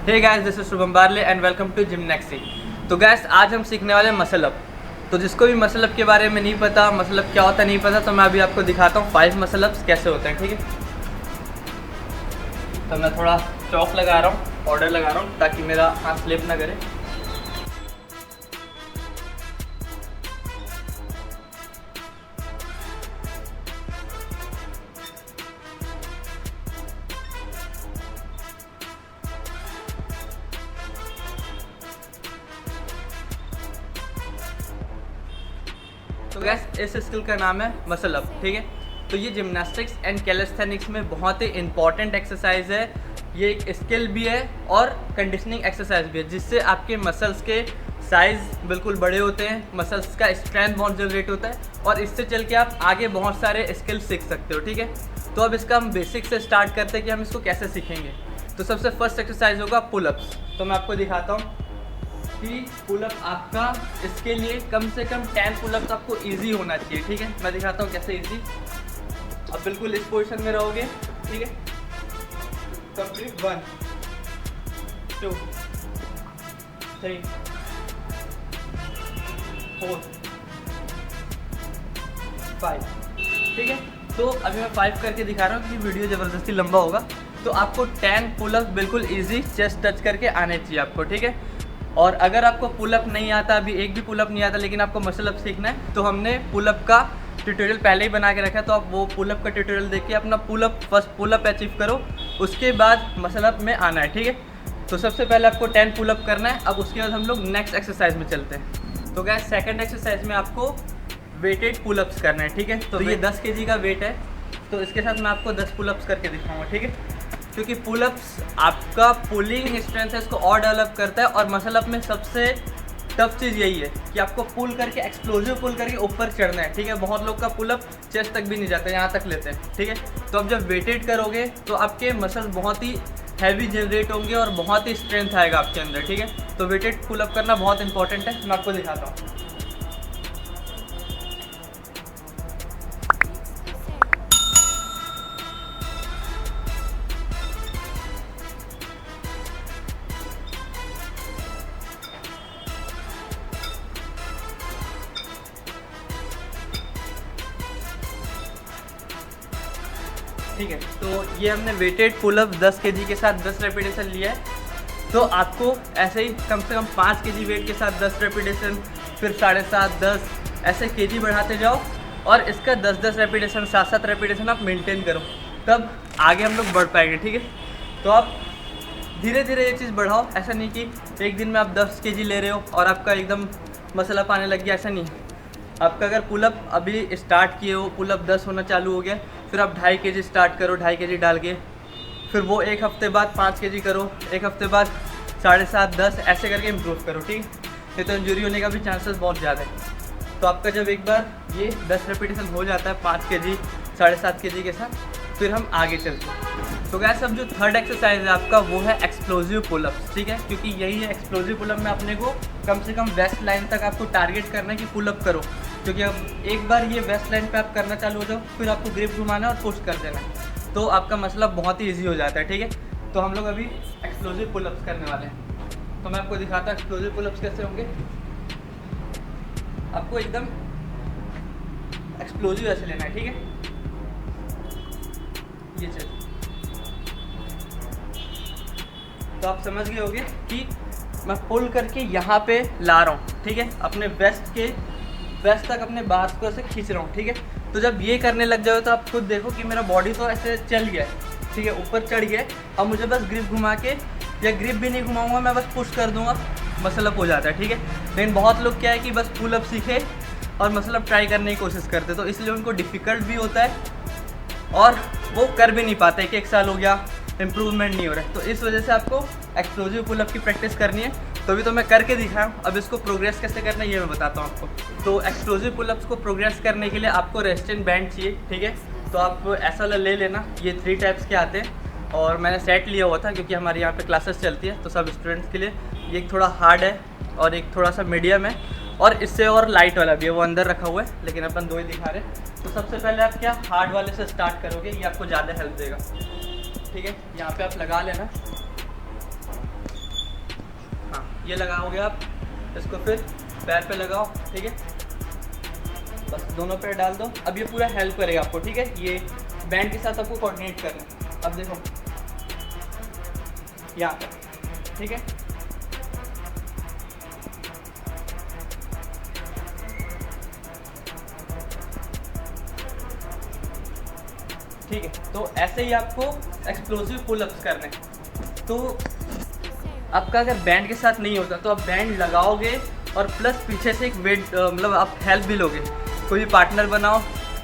Hey guys, this is Shubham Barle and welcome to Gymnexy. तो guys, आज हम सीखने वाले हैं मसल अप। तो जिसको भी मसल अप के बारे में नहीं पता, मसल अप क्या होता है नहीं पता, तो मैं अभी आपको दिखाता हूँ 5 मसल अप्स कैसे होते हैं। ठीक है, तो मैं थोड़ा चौक लगा रहा हूँ, ऑर्डर लगा रहा हूँ ताकि मेरा हाथ स्लिप ना करे। तो गैस, इस स्किल का नाम है मसल अप। ठीक है, तो ये जिम्नास्टिक्स एंड कैलिस्थेनिक्स में बहुत ही इंपॉर्टेंट एक्सरसाइज है। ये एक स्किल भी है और कंडीशनिंग एक्सरसाइज भी है, जिससे आपके मसल्स के साइज़ बिल्कुल बड़े होते हैं, मसल्स का स्ट्रेंथ बहुत जनरेट होता है और इससे चल के आप आगे बहुत सारे स्किल सीख सकते हो। ठीक है, तो अब इसका हम बेसिक से स्टार्ट करते हैं कि हम इसको कैसे सीखेंगे। तो सबसे फर्स्ट एक्सरसाइज होगा पुलअप्स। तो मैं आपको दिखाता हूँ कि पुलअप आपका, इसके लिए कम से कम 10 पुलअप्स आपको इजी होना चाहिए। ठीक है, मैं दिखाता हूँ कैसे इजी। अब बिल्कुल इस पोजीशन में रहोगे। ठीक है, कंप्लीट 1 2 3 4 5। ठीक है, तो अभी मैं 5 करके दिखा रहा हूँ कि वीडियो ज़बरदस्ती लंबा होगा। तो आपको 10 पुलअप बिल्कुल इजी चेस्ट टच करके आने चाहिए आपको। ठीक है, और अगर आपको पुलअप नहीं आता, अभी एक भी पुलअप नहीं आता, लेकिन आपको मसल अप सीखना है, तो हमने पुलअप का ट्यूटोरियल पहले ही बना के रखा है। तो आप वो पुलअप का ट्यूटोरियल देख के अपना फर्स्ट पुलअप अचीव करो, उसके बाद मसल अप में आना है। ठीक है, तो सबसे पहले आपको 10 पुलअप करना है। अब उसके बाद हम लोग नेक्स्ट एक्सरसाइज में चलते हैं। तो गाइस, सेकंड एक्सरसाइज में आपको वेटेड पुलअप्स करना है। ठीक है, तो ये 10 kg का वेट है, तो इसके साथ मैं आपको 10 पुलअप्स करके दिखाऊंगा। ठीक है, क्योंकि पुलअप्स आपका पुलिंग स्ट्रेंथ है, इसको और डेवलप करता है। और मसल अप में सबसे टफ चीज़ यही है कि आपको पुल करके, एक्सप्लोजिव पुल करके ऊपर चढ़ना है। ठीक है, बहुत लोग का पुलअप चेस्ट तक भी नहीं जाता, यहाँ तक लेते हैं। ठीक है, तो अब जब वेटेड करोगे तो आपके मसल्स बहुत ही हैवी जनरेट होंगे और बहुत ही स्ट्रेंथ आएगा आपके अंदर। ठीक है, तो वेटेड पुलअप करना बहुत इंपॉर्टेंट है। मैं आपको दिखाता हूँ। ठीक है, तो ये हमने वेटेड पुलअप 10 kg के साथ 10 रेपिटेशन लिया है। तो आपको ऐसे ही कम से कम 5 kg वेट के साथ 10 रेपिटेशन, फिर 7.5 10 ऐसे kg बढ़ाते जाओ और इसका 10-10 रेपिटेशन, 7-7 रेपिटेशन आप मेंटेन करो, तब आगे हम लोग बढ़ पाएंगे। ठीक है, तो आप धीरे धीरे ये चीज़ बढ़ाओ। ऐसा नहीं कि एक दिन में आप 10 kg ले रहे हो और आपका एकदम मसल अप आने लग गया, ऐसा नहीं। आपका अगर पुलअप अभी स्टार्ट किए हो, पुलअप 10 होना चालू हो गया, फिर आप 2.5 kg स्टार्ट करो, 2.5 kg डाल के, फिर वो एक हफ्ते बाद 5 kg करो, एक हफ्ते बाद 7.5 10 ऐसे करके इम्प्रूव करो। ठीक, नहीं तो इंजरी होने का भी चांसेस बहुत ज़्यादा है। तो आपका जब एक बार ये 10 रेपिटेशन हो जाता है 5 kg 7.5 kg के साथ, फिर हम आगे चलते हैं। तो गाइस, अब जो थर्ड एक्सरसाइज है आपका, वो है एक्सप्लोजिव पुलअप्स। ठीक है, क्योंकि यही है एक्सप्लोजिव पुलअप में अपने को कम से कम वेस्ट लाइन तक आपको टारगेट करना है कि पुलअप करो। क्योंकि अब एक बार ये वेस्ट लाइन पे आप करना चालू हो जाओ, फिर आपको ग्रिप घुमाना और पुश कर देना, तो आपका मसला बहुत ही ईजी हो जाता है। ठीक है, तो हम लोग अभी एक्सप्लोजिव पुलअप्स करने वाले हैं। तो मैं आपको दिखाता हूँ एक्सप्लोजिव पुलअप्स कैसे होंगे। आपको एकदम एक्सप्लोजिव ऐसे लेना है। ठीक है, ये चल, तो आप समझ गए होंगे कि मैं पुल करके यहाँ पे ला रहा हूँ। ठीक है, अपने वेस्ट तक अपने बार्स को ऐसे खींच रहा हूँ। ठीक है, तो जब ये करने लग जाओ तो आप खुद देखो कि मेरा बॉडी तो ऐसे चल गया है। ठीक है, ऊपर चढ़ गया। अब मुझे बस ग्रिप घुमा के, या ग्रिप भी नहीं घुमाऊंगा, मैं बस पुश कर दूंगा, मसल अप हो जाता है। ठीक है, लेकिन बहुत लोग क्या है कि बस पुल अप सीखे और मसल अप ट्राई करने की कोशिश करते, तो इसलिए उनको डिफ़िकल्ट भी होता है और वो कर भी नहीं पाते कि 1 साल हो गया, इम्प्रूवमेंट नहीं हो रहा है। तो इस वजह से आपको एक्सप्लोजिव पुलअप की प्रैक्टिस करनी है। तो अभी तो मैं करके दिखाया हूँ, अब इसको प्रोग्रेस कैसे करना है ये मैं बताता हूँ आपको। तो एक्सप्लोजिव पुलअप्स को प्रोग्रेस करने के लिए आपको रेजिस्टेंट बैंड चाहिए। ठीक है, तो आप ऐसा वाला ले लेना। ये 3 टाइप्स के आते हैं और मैंने सेट लिया हुआ था क्योंकि हमारे यहाँ पे क्लासेस चलती है, तो सब स्टूडेंट्स के लिए। ये एक थोड़ा हार्ड है और एक थोड़ा सा मीडियम है, और इससे और लाइट वाला भी है, वो अंदर रखा हुआ है, लेकिन अपन 2 ही दिखा रहे हैं। तो सबसे पहले आप क्या हार्ड वाले से स्टार्ट करोगे, ये आपको ज़्यादा हेल्प देगा। ठीक है, यहाँ पे आप लगा लेना। ये लगाओगे आप, इसको फिर पैर पे लगाओ, ठीक है, बस दोनों पैर डाल दो। अब ये पूरा हेल्प करेगा आपको, ठीक है, ये बैंड के साथ आपको कोऑर्डिनेट करना है। अब देखो यहाँ पर, ठीक है, ठीक है। तो ऐसे ही आपको एक्सप्लोसिव पुलअप्स करने हैं। तो आपका अगर बैंड के साथ नहीं होता तो आप बैंड लगाओगे और प्लस पीछे से एक वेट मतलब आप हेल्प भी लोगे। कोई भी पार्टनर बनाओ,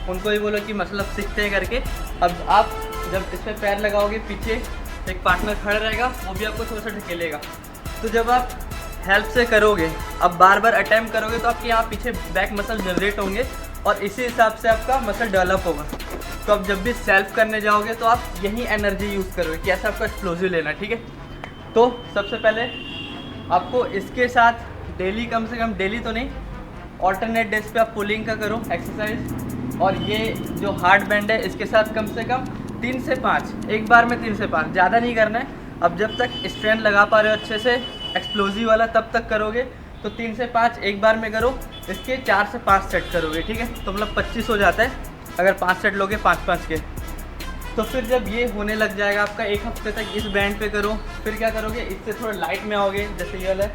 उनको भी बोलो कि मतलब सीखते हैं करके। अब आप जब इस पर पैर लगाओगे, पीछे एक पार्टनर खड़ा रहेगा, वो भी आपको थोड़ा सा ढकेलेगा। तो जब आप हेल्प से करोगे, अब बार बार अटैम्प्ट करोगे, तो आपके यहाँ पीछे बैक मसल जनरेट होंगे और इसी हिसाब से आपका मसल डेवलप होगा। तो आप जब भी सेल्फ करने जाओगे तो आप यही एनर्जी यूज़ करोगे कि ऐसा आपको एक्सप्लोसिव लेना, ठीक है। तो सबसे पहले आपको इसके साथ डेली, कम से कम डेली तो नहीं, ऑल्टरनेट डेज पे आप पुलिंग का करो एक्सरसाइज। और ये जो हार्ड बैंड है इसके साथ कम से कम 3 से 5, एक बार में 3 से 5, ज़्यादा नहीं करना है। अब जब तक स्ट्रेंथ लगा पा रहे हो अच्छे से एक्सप्लोसिव वाला, तब तक करोगे। तो 3 से 5 एक बार में करो, इसके 4 से 5 सेट करोगे, ठीक है। तो मतलब 25 हो जाता है अगर 5 सेट लोगे 5-5 के। तो फिर जब ये होने लग जाएगा आपका, एक हफ्ते तक इस बैंड पे करो। फिर क्या करोगे, इससे थोड़ा लाइट में आओगे, जैसे ये वाला है,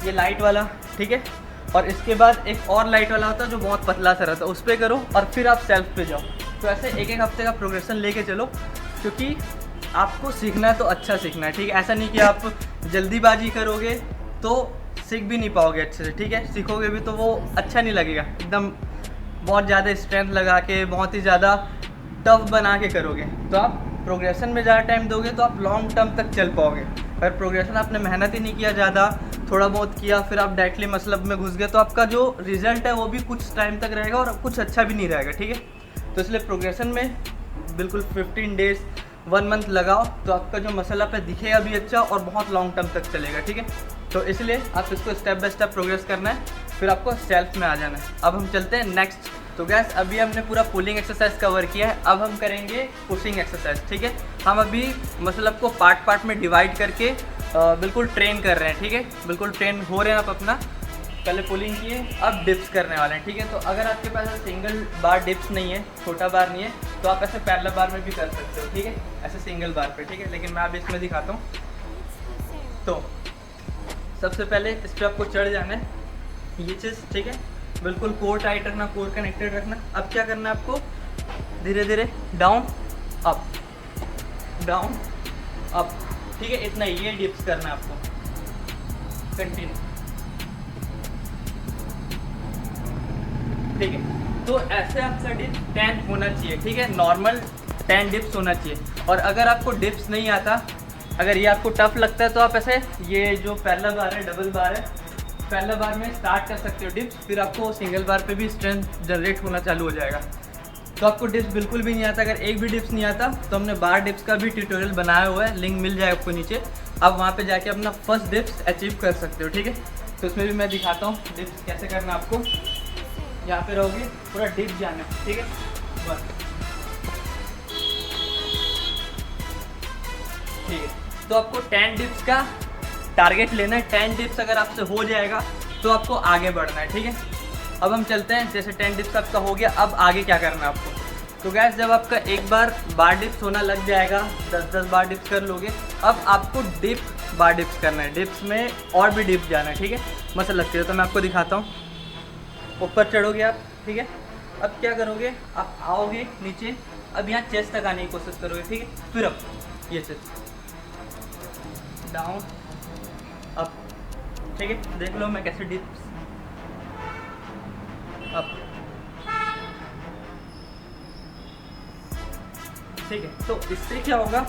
ये लाइट वाला, ठीक है। और इसके बाद एक और लाइट वाला होता है जो बहुत पतला सा रहता है, उस पर करो और फिर आप सेल्फ पे जाओ। तो ऐसे एक एक हफ्ते का प्रोग्रेशन लेके चलो, क्योंकि आपको सीखना है तो अच्छा सीखना है, ठीक है। ऐसा नहीं कि आप जल्दीबाजी करोगे तो सीख भी नहीं पाओगे अच्छे से, ठीक है। सीखोगे भी तो वो अच्छा नहीं लगेगा, एकदम बहुत ज़्यादा स्ट्रेंथ लगा के, बहुत ही ज़्यादा टफ बना के करोगे तो आप प्रोग्रेशन में ज़्यादा टाइम दोगे तो आप लॉन्ग टर्म तक चल पाओगे। अगर प्रोग्रेशन आपने मेहनत ही नहीं किया, ज़्यादा थोड़ा बहुत किया, फिर आप डायरेक्टली मसलब में घुस गए, तो आपका जो रिजल्ट है वो भी कुछ टाइम तक रहेगा और कुछ अच्छा भी नहीं रहेगा, ठीक है। तो इसलिए प्रोग्रेशन में बिल्कुल 15 डेज़ 1 मंथ लगाओ, तो आपका जो मसला पे दिखेगा भी अच्छा और बहुत लॉन्ग टर्म तक चलेगा, ठीक है। तो इसलिए आप इसको स्टेप बाय स्टेप प्रोग्रेस करना है, फिर आपको सेल्फ में आ जाना है। अब हम चलते हैं नेक्स्ट। तो गैस अभी हमने पूरा पुलिंग एक्सरसाइज कवर किया है, अब हम करेंगे पुशिंग एक्सरसाइज, ठीक है। हम अभी मसलब को पार्ट पार्ट में डिवाइड करके बिल्कुल ट्रेन कर रहे हैं, ठीक है। बिल्कुल ट्रेन हो रहे हैं आप अपना। पहले पुलिंग किए, अब डिप्स करने वाले हैं, ठीक है। तो अगर आपके पास सिंगल बार डिप्स नहीं है, छोटा बार नहीं है, तो आप ऐसे पैरेलल बार में भी कर सकते हो, ठीक है, ऐसे सिंगल बार पे, ठीक है। लेकिन मैं अभी इसमें दिखाता हूँ। तो सबसे पहले इस पर आपको चढ़ जाना है, ये चीज़, ठीक है। बिल्कुल कोर टाइट रखना, कोर कनेक्टेड रखना। अब क्या करना है आपको, धीरे धीरे डाउन अप, डाउन अप, ठीक है। इतना ही, ये डिप्स करना है आपको कंटिन्यू, ठीक है। तो ऐसे आपका डिप्स 10 होना चाहिए, ठीक है। नॉर्मल 10 डिप्स होना चाहिए। और अगर आपको डिप्स नहीं आता, अगर ये आपको टफ लगता है, तो आप ऐसे ये जो पैरेलल बार है, डबल बार है, पैरेलल बार में स्टार्ट कर सकते हो डिप्स, फिर आपको सिंगल बार पे भी स्ट्रेंथ जनरेट होना चालू हो जाएगा। तो आपको डिप्स बिल्कुल भी नहीं आता, अगर एक भी डिप्स नहीं आता तो हमने बार डिप्स का भी ट्यूटोरियल बनाया हुआ है, लिंक मिल जाएगा आपको नीचे। आप वहाँ पे जाके अपना फर्स्ट डिप्स अचीव कर सकते हो, ठीक है। तो इसमें भी मैं दिखाता हूँ डिप्स कैसे करना आपको। यहाँ पे रहोगे, पूरा डिप जाना है, ठीक है, बस, ठीक है। तो आपको 10 डिप्स का टारगेट लेना है। 10 डिप्स अगर आपसे हो जाएगा तो आपको आगे बढ़ना है, ठीक है। अब हम चलते हैं, जैसे 10 डिप्स आपका हो गया, अब आगे क्या करना है आपको। तो गैस जब आपका एक बार बार डिप्स होना लग जाएगा, 10-10 बार डिप्स कर लोगे, अब आपको डिप बार डिप्स करना है। डिप्स में और भी डिप जाना है, ठीक है, मसल लगती है। तो मैं आपको दिखाता हूँ। ऊपर चढ़ोगे आप, ठीक है। अब क्या करोगे, आप आओगे नीचे, अब यहाँ चेस्ट तक आने की कोशिश करोगे, ठीक है। फिर अब ये चेस्ट डाउन अप, ठीक है। देख लो मैं कैसे डिप्स अप, ठीक है। तो इससे क्या होगा,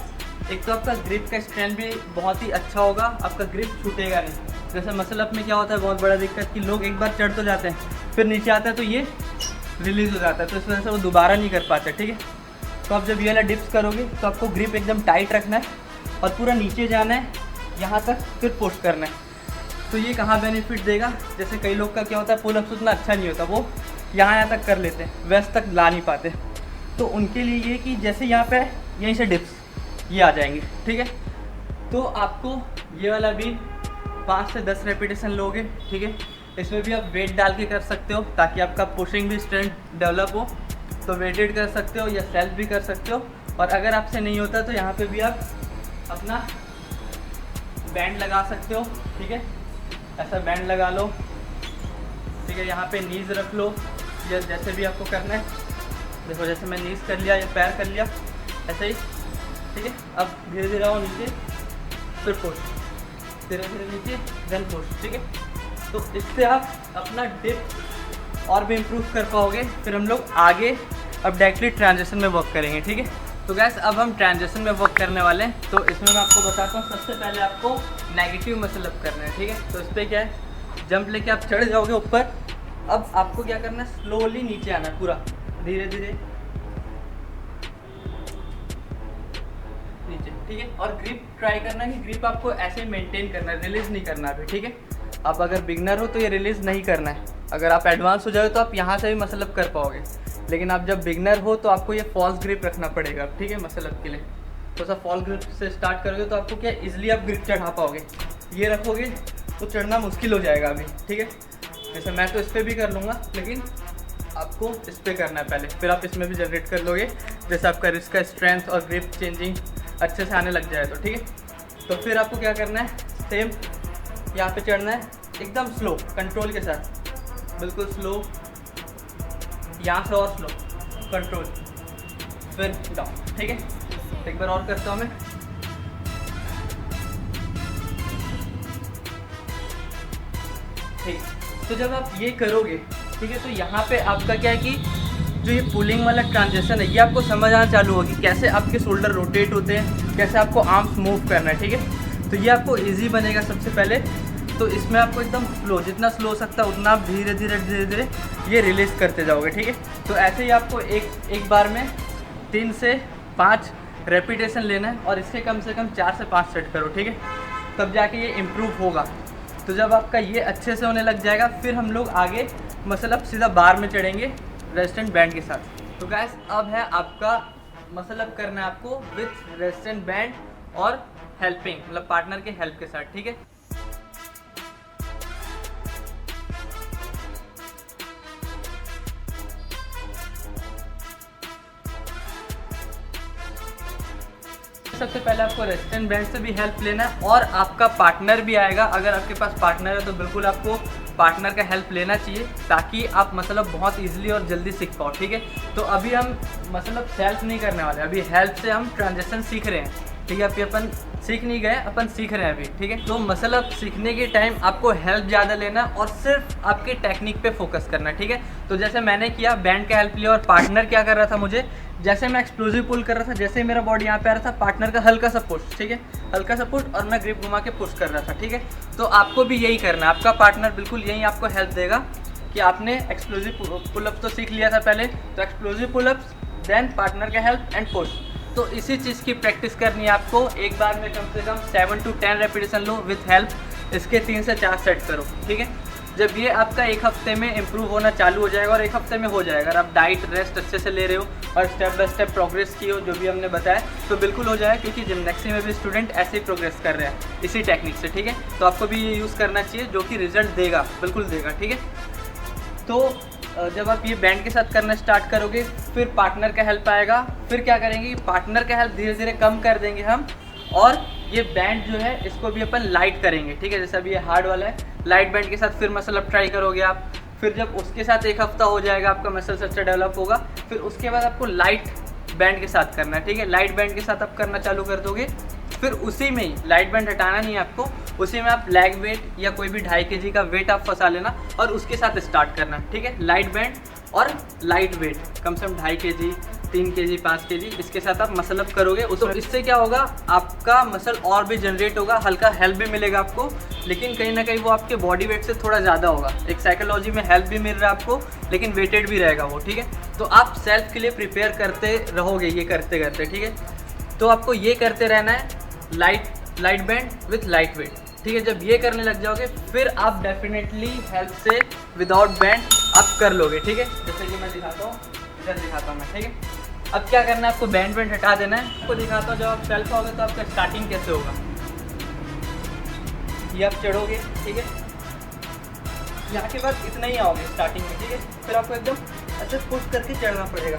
एक तो आपका ग्रिप का स्ट्रेंथ भी बहुत ही अच्छा होगा, आपका ग्रिप छूटेगा नहीं। जैसे मसल अप में क्या होता है, बहुत बड़ा दिक्कत कि लोग एक बार चढ़ तो जाते हैं, फिर नीचे आता है तो ये रिलीज हो जाता है, तो इस वजह से वो दोबारा नहीं कर पाते, ठीक है। तो आप जब ये वाला डिप्स करोगे तो आपको ग्रिप एकदम टाइट रखना है और पूरा नीचे जाना है, यहाँ तक, फिर पुश करना है। तो ये कहाँ बेनिफिट देगा, जैसे कई लोग का क्या होता है, पुल अप्स उतना अच्छा नहीं होता, वो यहाँ तक कर लेते हैं, वेस्ट तक ला नहीं पाते। तो उनके लिए ये कि जैसे यहाँ पे यहीं से डिप्स ये आ जाएंगे, ठीक है। तो आपको ये वाला भी 5 से 10 रेपिटेशन लोगे, ठीक है। इसमें भी आप वेट डाल के कर सकते हो ताकि आपका पुशिंग भी स्ट्रेंथ डेवलप हो, तो वेटेड कर सकते हो या सेल्फ भी कर सकते हो। और अगर आपसे नहीं होता तो यहाँ पे भी आप अपना बैंड लगा सकते हो, ठीक है। ऐसा बैंड लगा लो, ठीक है। यहाँ पे नीज रख लो या जैसे भी आपको करना है। देखो जैसे मैं नीज कर लिया या पैर कर लिया, ऐसे ही, ठीक है। अब धीरे धीरे आओ नीचे, फिर पुश, धीरे धीरे नीचे, देन पुश, ठीक है। तो इससे आप अपना डिप और भी इम्प्रूव कर पाओगे। फिर हम लोग आगे अब डायरेक्टली ट्रांजिशन में वर्क करेंगे, ठीक है। तो गैस अब हम ट्रांजिशन में वर्क करने वाले हैं। तो इसमें मैं आपको बताता हूँ, सबसे पहले आपको नेगेटिव मसल अप करना है, ठीक है। तो इस पर क्या है, जंप लेके आप चढ़ जाओगे ऊपर। अब आपको क्या करना है, स्लोली नीचे आना है, पूरा धीरे धीरे नीचे, ठीक है। और ग्रिप ट्राई करना है कि ग्रिप आपको ऐसे मेंटेन करना है, रिलीज नहीं करना है, ठीक है। आप अगर बिगनर हो तो ये रिलीज नहीं करना है। अगर आप एडवांस हो जाओ तो आप यहाँ से भी मसल अप कर पाओगे, लेकिन आप जब बिगनर हो तो आपको ये फॉल्स ग्रिप रखना पड़ेगा, ठीक है। मसल अप के लिए तो सा फॉल ग्रिप से स्टार्ट करोगे तो आपको क्या इजीली आप ग्रिप चढ़ा पाओगे। ये रखोगे तो चढ़ना मुश्किल हो जाएगा अभी, ठीक है। जैसे मैं तो इस पर भी कर लूँगा, लेकिन आपको इस पर करना है पहले, फिर आप इसमें भी जनरेट कर लोगे। जैसे आपका रिस्ट का स्ट्रेंथ और ग्रिप चेंजिंग अच्छे से आने लग जाए तो, ठीक है। तो फिर आपको क्या करना है, सेम यहाँ पे चढ़ना है एकदम स्लो, कंट्रोल के साथ, बिल्कुल स्लो, यहाँ से और स्लो, कंट्रोल, फिर डाउन, ठीक है। एक बार और करता हूँ मैं, ठीक। तो जब आप ये करोगे, ठीक है, तो यहाँ पे आपका क्या है कि जो ये पुलिंग वाला ट्रांजिशन है ये आपको समझ आना चालू होगी, कैसे आपके शोल्डर रोटेट होते हैं, कैसे आपको आर्म्स मूव करना है, ठीक है। तो ये आपको इजी बनेगा सबसे पहले। तो इसमें आपको एकदम स्लो, जितना स्लो हो सकता है उतना आप धीरे धीरे धीरे धीरे ये रिलीज करते जाओगे, ठीक है। तो ऐसे ही आपको एक बार में 3 से 5 रेपिटेशन लेना है और इसके कम से कम 4 से 5 सेट करो, ठीक है। तब जाके ये इम्प्रूव होगा। तो जब आपका ये अच्छे से होने लग जाएगा, फिर हम लोग आगे मसल अप सीधा बार में चढ़ेंगे रेजिस्टेंट बैंड के साथ। तो गैस अब है आपका मसल अप करना है आपको विथ रेजिस्टेंट बैंड और हेल्पिंग, मतलब पार्टनर के हेल्प के साथ, ठीक है। सबसे पहले आपको रेजिस्टेंट बैंड से भी हेल्प लेना है और आपका पार्टनर भी आएगा। अगर आपके पास पार्टनर है तो बिल्कुल आपको पार्टनर का हेल्प लेना चाहिए ताकि आप मतलब बहुत इजीली और जल्दी सीख पाओ, ठीक है। तो अभी हम मतलब सेल्फ नहीं करने वाले, अभी हेल्प से हम ट्रांजिशन सीख रहे हैं, ठीक है। अभी अपन सीख नहीं गए, अपन सीख रहे हैं अभी, ठीक है। तो मसल अप सीखने के टाइम आपको हेल्प ज़्यादा लेना और सिर्फ आपके टेक्निक पे फोकस करना, ठीक है। तो जैसे मैंने किया, बैंड का हेल्प लिया और पार्टनर क्या कर रहा था, मुझे जैसे मैं एक्सप्लोजिव पुल कर रहा था, जैसे मेरा बॉडी यहाँ पे आ रहा था, पार्टनर का हल्का सा पुश, ठीक है, हल्का सा पुश, और मैं ग्रिप घुमा के पुश कर रहा था, ठीक है। तो आपको भी यही करना है, आपका पार्टनर बिल्कुल यही आपको हेल्प देगा कि आपने एक्सप्लोजिव पुलअप तो सीख लिया था पहले, तो एक्सप्लोजिव पुलअप्स, देन पार्टनर का हेल्प एंड पुश। तो इसी चीज़ की प्रैक्टिस करनी है आपको। एक बार में कम से कम 7 to 10 repetition low with help, इसके 3 से 4 सेट करो, ठीक है। जब ये आपका एक हफ्ते में इंप्रूव होना चालू हो जाएगा और एक हफ्ते में हो जाएगा, अगर आप डाइट रेस्ट अच्छे से ले रहे हो और स्टेप बाय स्टेप प्रोग्रेस की हो जो भी हमने बताया, तो बिल्कुल हो जाएगा, क्योंकि जिम्नैक्सी में भी स्टूडेंट ऐसे ही प्रोग्रेस कर रहे हैं इसी टेक्निक से, ठीक है। तो आपको भी ये यूज़ करना चाहिए जो कि रिजल्ट देगा, बिल्कुल देगा, ठीक है। तो जब आप ये बैंड के साथ करना स्टार्ट करोगे, फिर पार्टनर का हेल्प आएगा, फिर क्या करेंगे, पार्टनर का हेल्प धीरे धीरे कम कर देंगे हम, और ये बैंड जो है इसको भी अपन लाइट करेंगे, ठीक है। जैसे अभी ये हार्ड वाला है, लाइट बैंड के साथ फिर मसल अप ट्राई करोगे आप। फिर जब उसके साथ एक हफ्ता हो जाएगा, आपका मसल्स अच्छा डेवलप होगा, फिर उसके बाद आपको लाइट बैंड के साथ करना है, ठीक है। लाइट बैंड के साथ आप करना चालू कर दोगे, फिर उसी में ही लाइट बैंड हटाना नहीं है आपको, उसी में आप लेग वेट या कोई भी 2.5 kg का वेट आप फंसा लेना और उसके साथ स्टार्ट करना, ठीक है। लाइट बैंड और लाइट वेट कम से कम 2.5 kg, 3 kg, 5 kg, इसके साथ आप मसल अप करोगे। तो इससे क्या होगा, आपका मसल और भी जनरेट होगा, हल्का हेल्प भी मिलेगा आपको, लेकिन कहीं ना कहीं वो आपके बॉडी वेट से थोड़ा ज़्यादा होगा। एक साइकोलॉजी में हेल्प भी मिल रहा है आपको, लेकिन वेटेड भी रहेगा वो, ठीक है। तो आप सेल्फ के लिए प्रिपेयर करते रहोगे ये करते करते, ठीक है। तो आपको ये करते रहना है, light band with light weight, ठीक है। जब ये करने लग जाओगे, फिर आप डेफिनेटली हेल्प से विदाउट बैंड आप कर लोगे, ठीक है। जैसे कि मैं दिखाता हूँ, इधर दिखाता हूँ मैं, ठीक है। अब क्या करना है, आपको बैंड हटा देना है। आपको दिखाता हूँ जब आप सेल्फ आओगे तो आपका स्टार्टिंग कैसे होगा। ये आप चढ़ोगे, ठीक है। यहाँ के बाद इतना ही आओगे स्टार्टिंग में, ठीक है। फिर आपको एकदम ऐसे पुश करके चढ़ना पड़ेगा,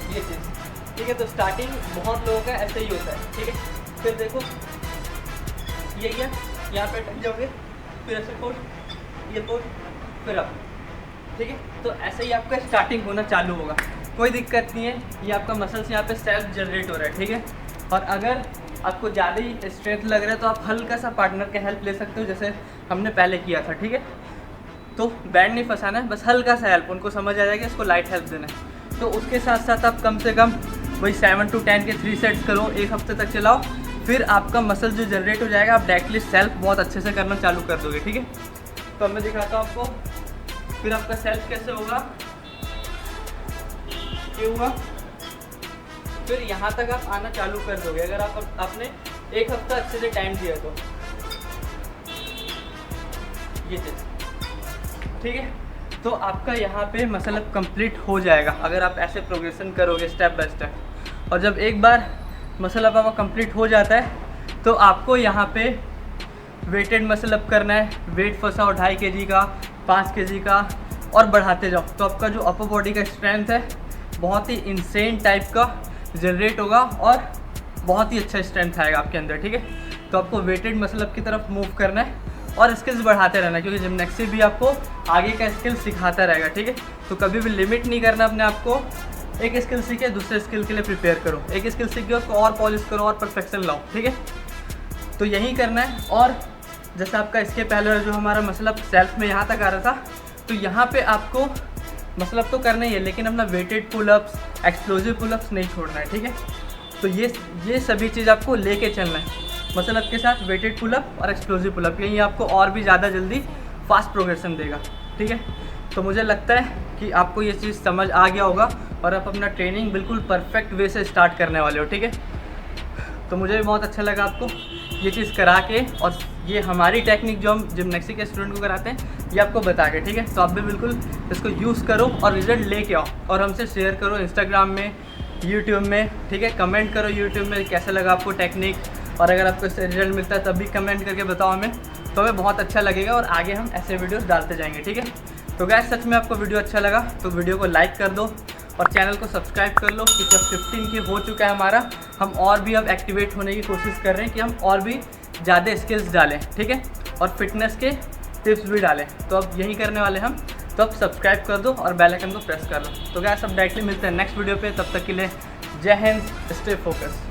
ये चीज़, ठीक है। तो स्टार्टिंग बहुत लोगों का ऐसे ही होता है, ठीक है। फिर देखो ये किया, यहाँ पे अटक जाओगे, फिर ऐसे पुश, ये पुश, फिर आप, ठीक है। तो ऐसे ही आपका स्टार्टिंग होना चालू होगा, कोई दिक्कत नहीं है। ये आपका मसल्स यहाँ पे सेल्फ जनरेट हो रहा है, ठीक है। और अगर आपको ज़्यादा ही स्ट्रेंथ लग रहा है तो आप हल्का सा पार्टनर के हेल्प ले सकते हो, जैसे हमने पहले किया था, ठीक है। तो बैंड नहीं फंसाना है, बस हल्का सा हेल्प, उनको समझ आ जाएगा इसको लाइट हेल्प देना है। तो उसके साथ साथ आप कम से कम वही 7 to 10 के 3 सेट्स करो, एक हफ्ते तक चलाओ, फिर आपका मसल जो जनरेट हो जाएगा, आप डायरेक्टली सेल्फ बहुत अच्छे से करना चालू कर दोगे, ठीक है। तो अब मैं दिखाता हूँ आपको, फिर आपका सेल्फ कैसे होगा, ये हुआ, फिर यहाँ तक आप आना चालू कर दोगे अगर आपने एक हफ्ता अच्छे से टाइम दिया तो, ये चीज़, ठीक है। तो आपका यहाँ पे मसल अप कंप्लीट हो जाएगा अगर आप ऐसे प्रोग्रेशन करोगे स्टेप बाय स्टेप। और जब एक बार मसल अप आपका कंप्लीट हो जाता है तो आपको यहाँ पे वेटेड मसल अप करना है, वेट फंसाओ 2.5 kg का, 5 kg का, और बढ़ाते जाओ। तो आपका जो अपर बॉडी का स्ट्रेंथ है बहुत ही इंसेन टाइप का जनरेट होगा और बहुत ही अच्छा स्ट्रेंथ आएगा आपके अंदर, ठीक है। तो आपको वेटेड मसल अप की तरफ मूव करना है और स्किल्स बढ़ाते रहना है, क्योंकि जिम्नैस्टिक्स भी आपको आगे का स्किल सिखाता रहेगा, ठीक है। तो कभी भी लिमिट नहीं करना अपने आप को, एक स्किल सीखे दूसरे स्किल के लिए प्रिपेयर करो, एक स्किल सीख गया उसको और पॉलिश करो और परफेक्शन लाओ, ठीक है। तो यही करना है। और जैसा आपका इसके पहले जो हमारा मसल अप सेल्फ में यहाँ तक आ रहा था, तो यहाँ पे आपको मसल अप तो करना ही है, लेकिन अपना वेटेड पुलअप्स, एक्सप्लोजिव पुलअप्स नहीं छोड़ना है, ठीक है। तो ये सभी चीज़ आपको लेके चलना है, मसल अप के साथ वेटेड पुलअप और एक्सप्लोजिव पुलअप, यही आपको और भी ज़्यादा जल्दी फास्ट प्रोग्रेशन देगा, ठीक है। तो मुझे लगता है कि आपको ये चीज़ समझ आ गया होगा और आप अपना ट्रेनिंग बिल्कुल परफेक्ट वे से स्टार्ट करने वाले हो, ठीक है। तो मुझे भी बहुत अच्छा लगा आपको ये चीज़ करा के, और ये हमारी टेक्निक जो हम जिम्नैस्टिक्स के स्टूडेंट को कराते हैं ये आपको बता के, ठीक है। तो आप भी बिल्कुल इसको यूज़ करो और रिजल्ट लेके आओ और हमसे शेयर करो इंस्टाग्राम में, यूट्यूब में, ठीक है। कमेंट करो यूट्यूब में कैसा लगा आपको टेक्निक, और अगर आपको इससे रिजल्ट मिलता है तब भी कमेंट करके बताओ हमें, तो हमें बहुत अच्छा लगेगा और आगे हम ऐसे वीडियोस डालते जाएंगे, ठीक है। तो गाइस सच में आपको वीडियो अच्छा लगा तो वीडियो को लाइक कर दो और चैनल को सब्सक्राइब कर लो, क्योंकि अब 15 के हो चुका है हमारा, हम और भी अब एक्टिवेट होने की कोशिश कर रहे हैं कि हम और भी ज़्यादा स्किल्स डालें, ठीक है, और फिटनेस के टिप्स भी डालें। तो अब यही करने वाले हम, तो अब सब्सक्राइब कर दो और बेल आइकन को प्रेस कर लो। तो गाइस अब डायरेक्टली मिलते हैं नेक्स्ट वीडियो पे, तब तक के लिए जय हिंद, स्टे फोकस।